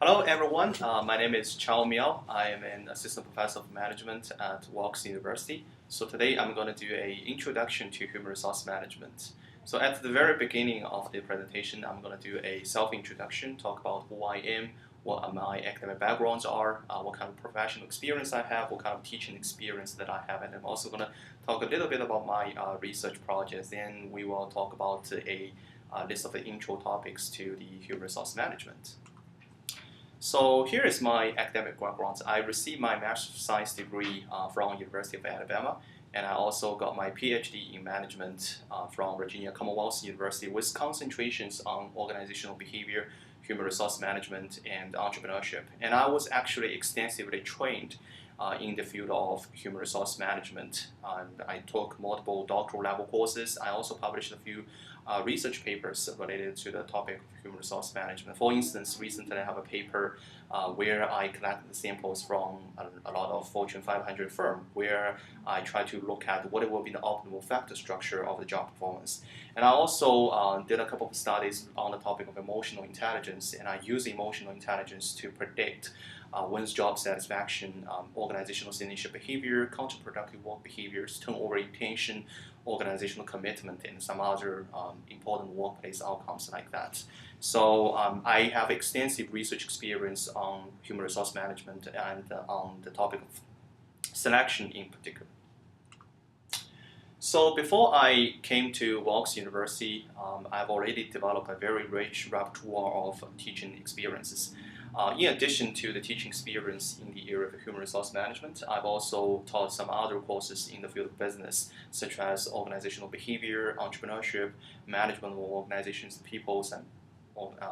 Hello everyone, my name is Chao Miao. I am an assistant professor of management at Wilkes University. So today I'm going to do an introduction to human resource management. So at the very beginning of the presentation, I'm going to do a self-introduction, talk about who I am, what my academic backgrounds are, what kind of professional experience I have, what kind of teaching experience that I have, and I'm also going to talk a little bit about my research projects. Then we will talk about a list of the intro topics to the human resource management. So here is my academic background. I received my Master's of Science degree from University of Alabama, and I also got my PhD in management from Virginia Commonwealth University with concentrations on organizational behavior, human resource management, and entrepreneurship. And I was actually extensively trained in the field of human resource management. I took multiple doctoral level courses. I also published a few research papers related to the topic of human resource management. For instance, recently I have a paper where I collected samples from a lot of Fortune 500 firms, where I try to look at what will be the optimal factor structure of the job performance. And I also did a couple of studies on the topic of emotional intelligence, and I use emotional intelligence to predict one's job satisfaction, organizational signature behavior, counterproductive work behaviors, turnover intention, organizational commitment, and some other important workplace outcomes like that. So I have extensive research experience on human resource management and on the topic of selection in particular. So before I came to Wilkes University, I've already developed a very rich repertoire of teaching experiences. In addition to the teaching experience in the area of human resource management, I've also taught some other courses in the field of business, such as organizational behavior, entrepreneurship, management of organizations and peoples, and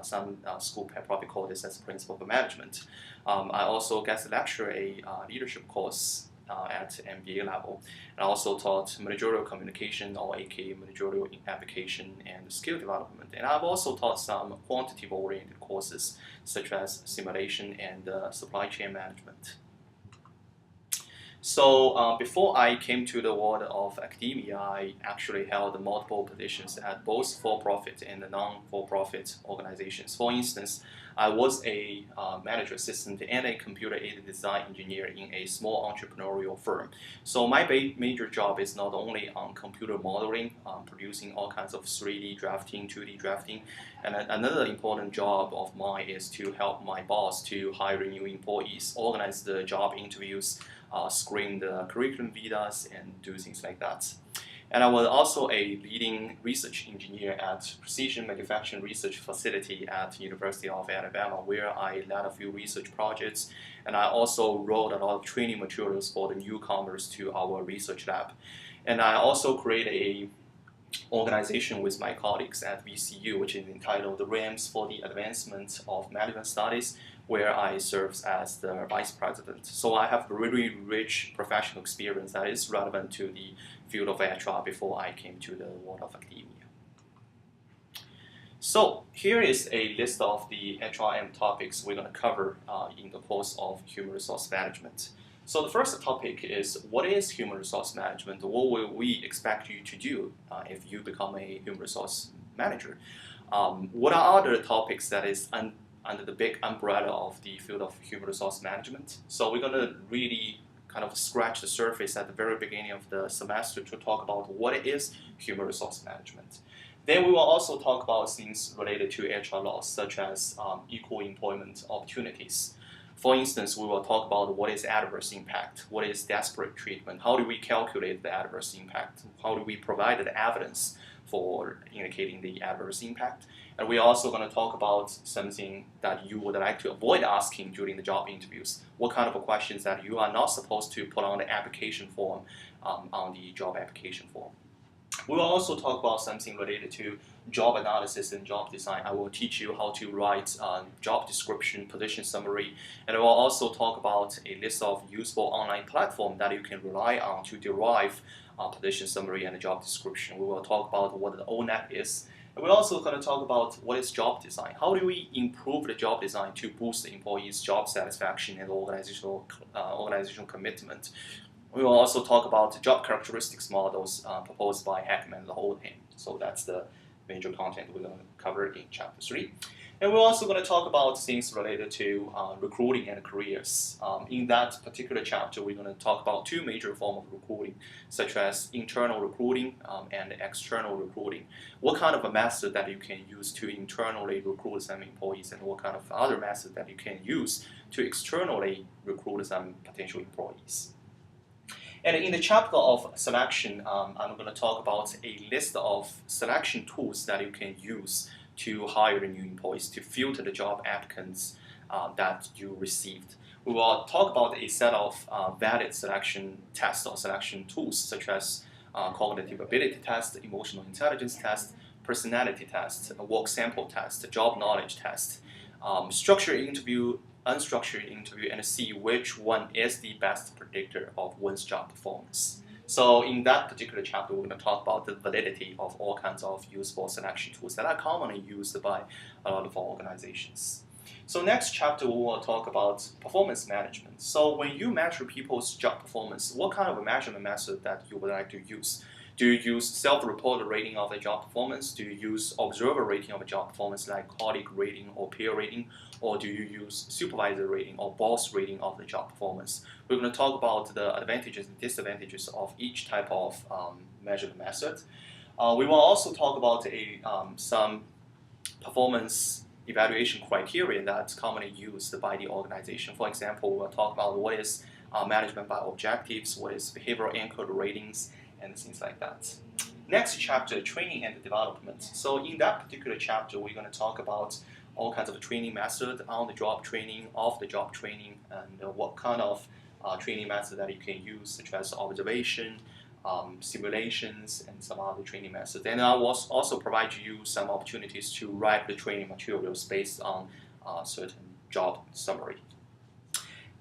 some school probably call this as principle of management. I also guest lecture a leadership course at MBA level. And I also taught managerial communication, or aka managerial application and skill development. And I've also taught some quantitative oriented courses such as simulation and supply chain management. So before I came to the world of academia, I actually held multiple positions at both for-profit and non-for-profit organizations. For instance, I was a manager assistant and a computer-aided design engineer in a small entrepreneurial firm. So my major job is not only on computer modeling, producing all kinds of 3D drafting, 2D drafting, and another important job of mine is to help my boss to hire new employees, organize the job interviews, screen the curriculum vitas, and do things like that. And I was also a leading research engineer at Precision Manufacturing Research Facility at University of Alabama, where I led a few research projects, and I also wrote a lot of training materials for the newcomers to our research lab. And I also created a organization with my colleagues at VCU, which is entitled the RAMS for the Advancement of Management Studies, where I serve as the vice president. So I have a really rich professional experience that is relevant to the field of HR before I came to the world of academia. So here is a list of the HRM topics we're going to cover in the course of human resource management. So the first topic is, what is human resource management? What will we expect you to do if you become a human resource manager? What are other topics that is under the big umbrella of the field of human resource management? So we're going to really kind of scratch the surface at the very beginning of the semester to talk about what is human resource management. Then we will also talk about things related to HR laws, such as equal employment opportunities. For instance, we will talk about what is adverse impact, what is disparate treatment, how do we calculate the adverse impact, how do we provide the evidence for indicating the adverse impact. And we're also going to talk about something that you would like to avoid asking during the job interviews. What kind of questions that you are not supposed to put on the application form, on the job application form. We will also talk about something related to job analysis and job design. I will teach you how to write job description, position summary, and I will also talk about a list of useful online platforms that you can rely on to derive position summary and job description. We will talk about what the ONAP is. And we're also going to talk about what is job design. How do we improve the job design to boost the employees' job satisfaction and organizational commitment? We will also talk about job characteristics models proposed by Heckman and Oldham. So that's the major content we're going to cover in Chapter 3. And we're also going to talk about things related to recruiting and careers. In that particular chapter, we're going to talk about two major forms of recruiting, such as internal recruiting and external recruiting. What kind of a method that you can use to internally recruit some employees, and what kind of other method that you can use to externally recruit some potential employees. And in the chapter of selection, I'm going to talk about a list of selection tools that you can use to hire new employees, to filter the job applicants that you received. We will talk about a set of valid selection tests or selection tools, such as cognitive ability test, emotional intelligence test, personality test, work sample test, job knowledge test, structured interview, unstructured interview, and see which one is the best predictor of one's job performance. So in that particular chapter, we're going to talk about the validity of all kinds of useful selection tools that are commonly used by a lot of organizations. So next chapter, we will talk about performance management. So when you measure people's job performance, what kind of a measurement method that you would like to use? Do you use self-reported rating of the job performance? Do you use observer rating of a job performance like colleague rating or peer rating? Or do you use supervisor rating or boss rating of the job performance? We're going to talk about the advantages and disadvantages of each type of measurement method. We will also talk about some performance evaluation criteria that's commonly used by the organization. For example, we'll talk about what is management by objectives, what is behavioral anchored ratings, and things like that. Next chapter, training and development. So in that particular chapter, we're going to talk about all kinds of training methods, on-the-job training, off-the-job training, and what kind of training method that you can use, such as observation, simulations, and some other training methods. And I will also provide you some opportunities to write the training materials based on certain job summary.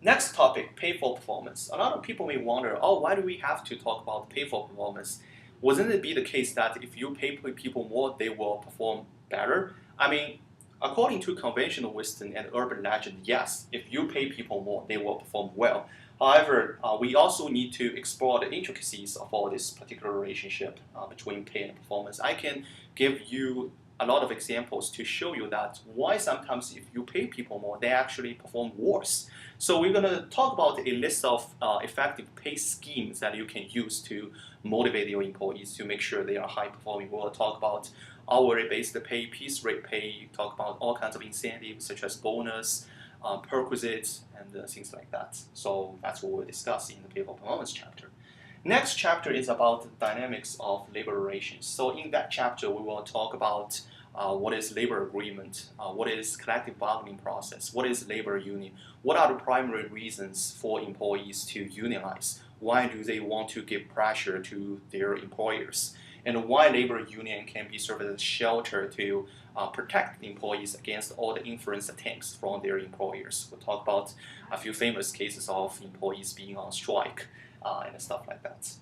Next topic, pay for performance. A lot of people may wonder, why do we have to talk about pay for performance? Wouldn't it be the case that if you pay people more, they will perform better? I mean, according to conventional wisdom and urban legend, yes, if you pay people more, they will perform well. However, we also need to explore the intricacies of all this particular relationship between pay and performance. I can give you a lot of examples to show you that why sometimes if you pay people more, they actually perform worse. So we're going to talk about a list of effective pay schemes that you can use to motivate your employees to make sure they are high performing. We'll talk about hourly-based pay, piece rate pay, talk about all kinds of incentives such as bonus, perquisites, and things like that. So that's what we'll discuss in the pay for performance chapter. Next chapter is about the dynamics of labor relations. So in that chapter, we will talk about what is labor agreement, what is collective bargaining process, what is labor union, what are the primary reasons for employees to unionize, why do they want to give pressure to their employers, and why labor union can be served as a shelter to protect employees against all the influence attempts from their employers. We'll talk about a few famous cases of employees being on strike and stuff like that.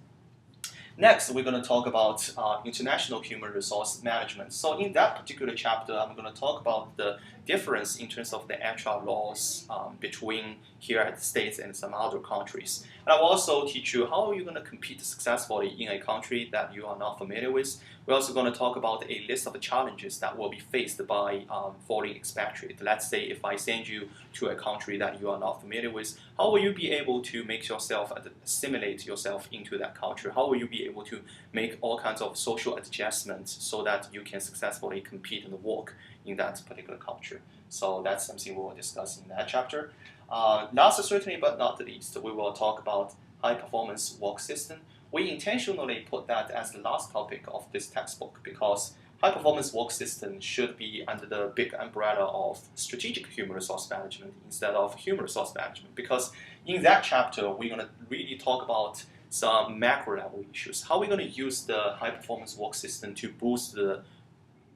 Next, we're going to talk about international human resource management. So in that particular chapter, I'm going to talk about the difference in terms of the HR laws between here at the States and some other countries. And I will also teach you how you're going to compete successfully in a country that you are not familiar with. We're also going to talk about a list of the challenges that will be faced by foreign expatriates. Let's say if I send you to a country that you are not familiar with, how will you be able to make yourself assimilate yourself into that culture? How will you be able to make all kinds of social adjustments so that you can successfully compete and work in that particular culture? So that's something we will discuss in that chapter. Last, certainly but not least, we will talk about high-performance work system. We intentionally put that as the last topic of this textbook because high-performance work system should be under the big umbrella of strategic human resource management instead of human resource management, because in that chapter, we're going to really talk about some macro-level issues. How are we going to use the high-performance work system to boost the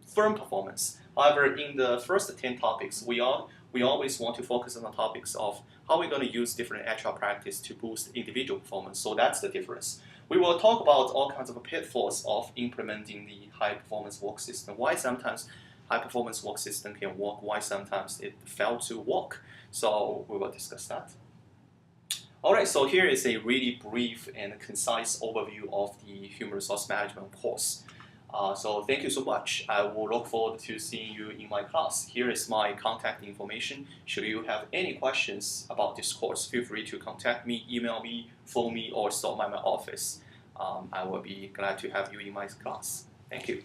firm performance? However, in the first 10 topics, we always want to focus on the topics of how we're going to use different HR practice to boost individual performance. So that's the difference. We will talk about all kinds of pitfalls of implementing the high-performance work system. Why sometimes high-performance work system can work, why sometimes it fails to work. So we will discuss that. All right, so here is a really brief and concise overview of the human resource management course. So thank you so much. I will look forward to seeing you in my class. Here is my contact information. Should you have any questions about this course, feel free to contact me, email me, phone me, or stop by my office. I will be glad to have you in my class. Thank you.